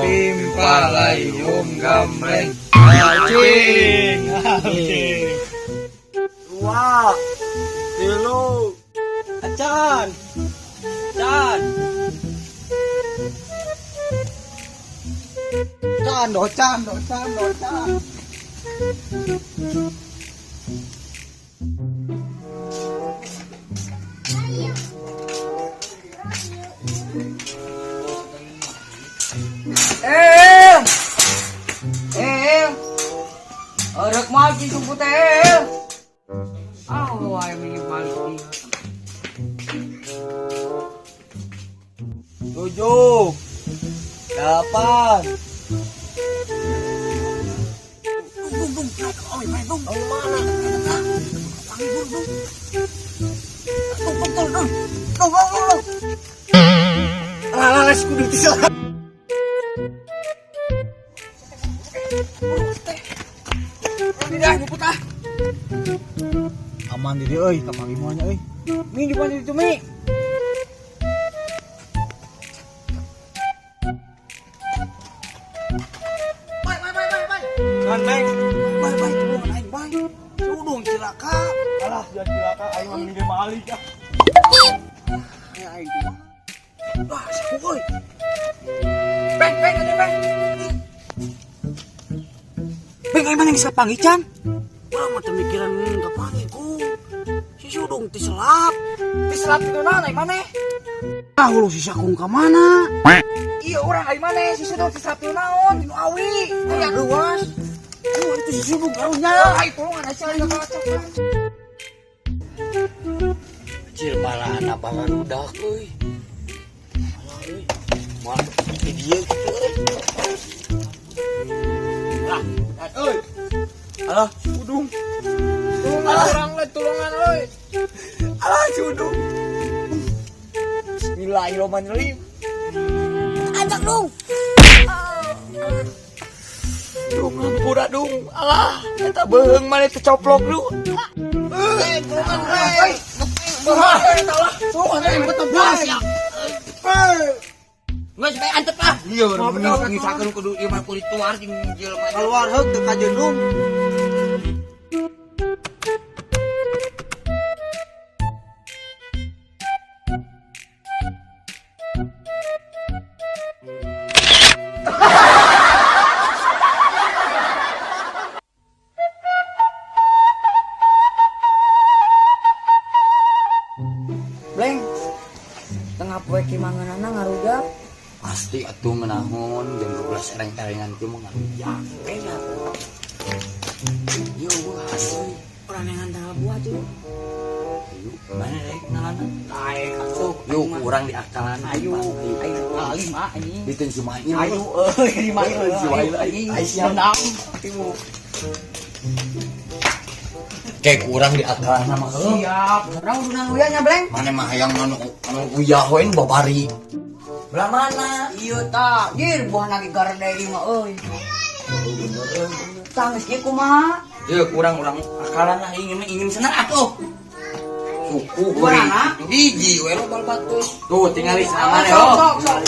timpa layung gambreng. Anjing. Dua, tilu, Acan. Can. Can. Rek mati sumput ay may balik. 7 8 Alas kudu disalah. Tidak nyebut ah. aman diri euy ka pangimuannya euy. Mi di mana itu mi? Bye. Kan Bang. Bye, turun aing bye. Tudung cilaka. Alah jangan cilaka aing mah minggir balik ya. Ya aing tuh. Wah, sepuh euy. Bang. Bang, aing mana bisa pangican? Wah, mata mikiran kapan itu? Si Sudung diselap. Diselap itu naik mana? Ah, lu si Sakung ke mana? Iya, orang aing mana? Si Sudung diselap itu naon? Dinu awi. Kayak luas. Oh, itu si Sudung karunya. Ai, tolong ada cari ka kacau. Cil malah anak balan udah euy. Moal di dieu kitu euy. Lah, euy. Alah, Sudung. Tulungan euy. Alah, Sudung. Bismillahirrahmanirrahim. Ajak dong. Dung ngampura dung. Alah, eta beung mane teu coplok lu. Tulungan euy. Tulungan euy, betul belas ya. Nggak sampai antep lah. Iya, bener Ngisakeun kudu ieu mah kudu tuar jeung jelema. keluar heuk teu ka jeundung. Bleng. Tengah poe kimanganana ngarujak. Pasti atuh ngeunahun jam 12 ereng-erengan teh mah ngarujak. Enak. Yo, asli. Orang yang antara buah tuh. Yuk, mana rek nalana? Taek atuh. Yuk, kurang di akalan. Ayo lima ini. Ditun Sumail. Ayo, lima Sumail ini. ai siap. 6. Kayak kurang di akalan mah heuh. Siap. Orang udah uyahnya, Bleng. Mana mah hayang anu uyah we babari. Belah mana? Iya tak. Jir buah lagi gardei mah euy. Tangis kieu kumaha? Ya kurang akalan lah ingin senang atuh. Suku Kumaha? Hiji we lo bal batus. Tuh tinggal sama Sok, yo. sok.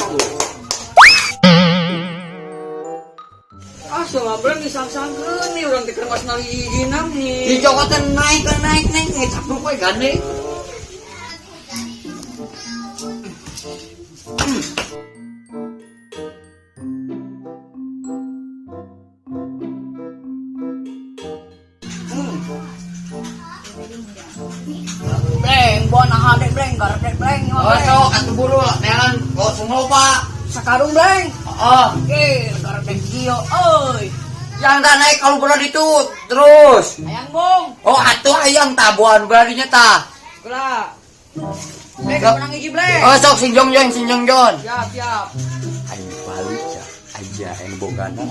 Ah, sama Bleng disang-sangkeun nih urang teh keur mas nali izinam nih. Di cokotan naik ngecap lu we gandeng. Bleng, buah nah adek Bleng, gardei Bleng. Oh, sok atuh buru nelan kok sumlopa. Sakarung Bleng. Oh, Oke, gardei kieu euy. yang tak naik kalau berada itu terus. Ayang Bong. Oh, atuh ayang tabuan beradinya tah. Gelah. Bleng Enggak. menang hiji Bleng. Oh, sok sinjong Jon. Siap. Ayo balik ya. Aja yang bogana.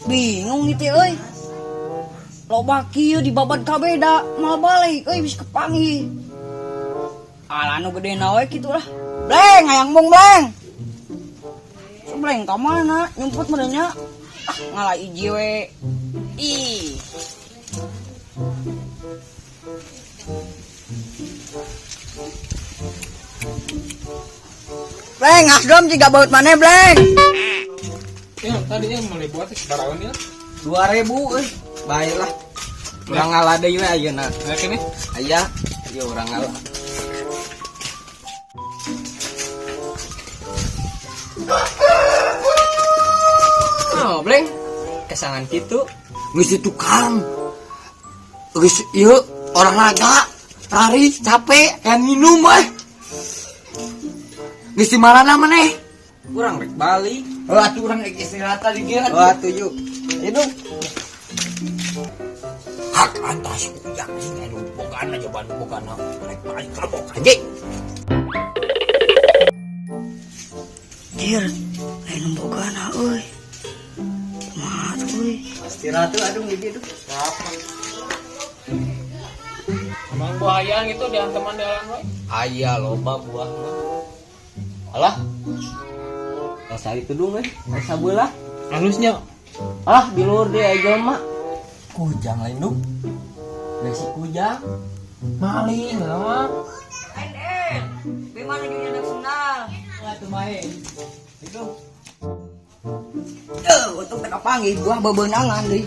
Bingung gitu euy. Loba kieu di babat kabeda, mal balik euy bisa kepangi. Alah nu gedena we kitu lah. Bleng, hayang Bong Bleng. So Bleng ka mana? Nyumput merenya. Ah, ngalah hiji we. Ih. Bleng, asdom juga baut mana, Bleng? Ya, tadinya mulai buat sebarang ya. 2.000 baiklah. Urang ngalah deui we ayeuna. Nah, kene. Aya, ieu urang ngalah. Oh, Bleng. Kesangan kitu. Geus tukang. Geus ieu olahraga, lari, capek, yang minum we. Geus di marana maneh? Kurang rek balik. Oh, atuh urang istirahat tadi ge. Oh, atuh yuk. Hidup. Hak atas kujang ini anu bogana jawaban bogana rek balik kabok anjing. Dir, lain bogana euy. Kumaha euy? Istirahat tuh aduh di dieu. Emang buah hayang itu dianteman dalam we. Aya loba buah mah. Alah. Rasa itu dong rasa belah. Halusnya. Ah, di luar dia aja mah. Kujang lain dong. Nasi kujang. Maling lah. Bagaimana dunia nasional? Atuh main. Itu. Untuk teka panggil buah bebenangan deui.